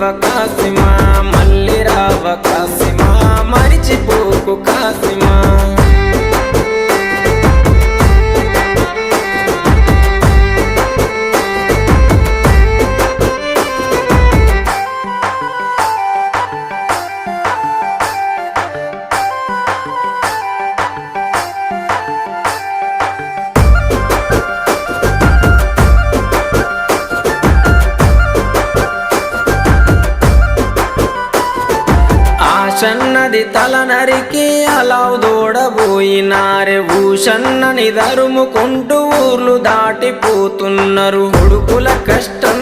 రావ కాసిమా, మళ్ళీ రావ కాసిమా, మరిచిపోకు కాసిమా. ఆశన్నది తల నరికి అలావు దూడబోయినారే, ఊషన్నని దరుముకుంటూ ఊర్లు దాటిపోతున్నారు. కొడుకుల కష్టం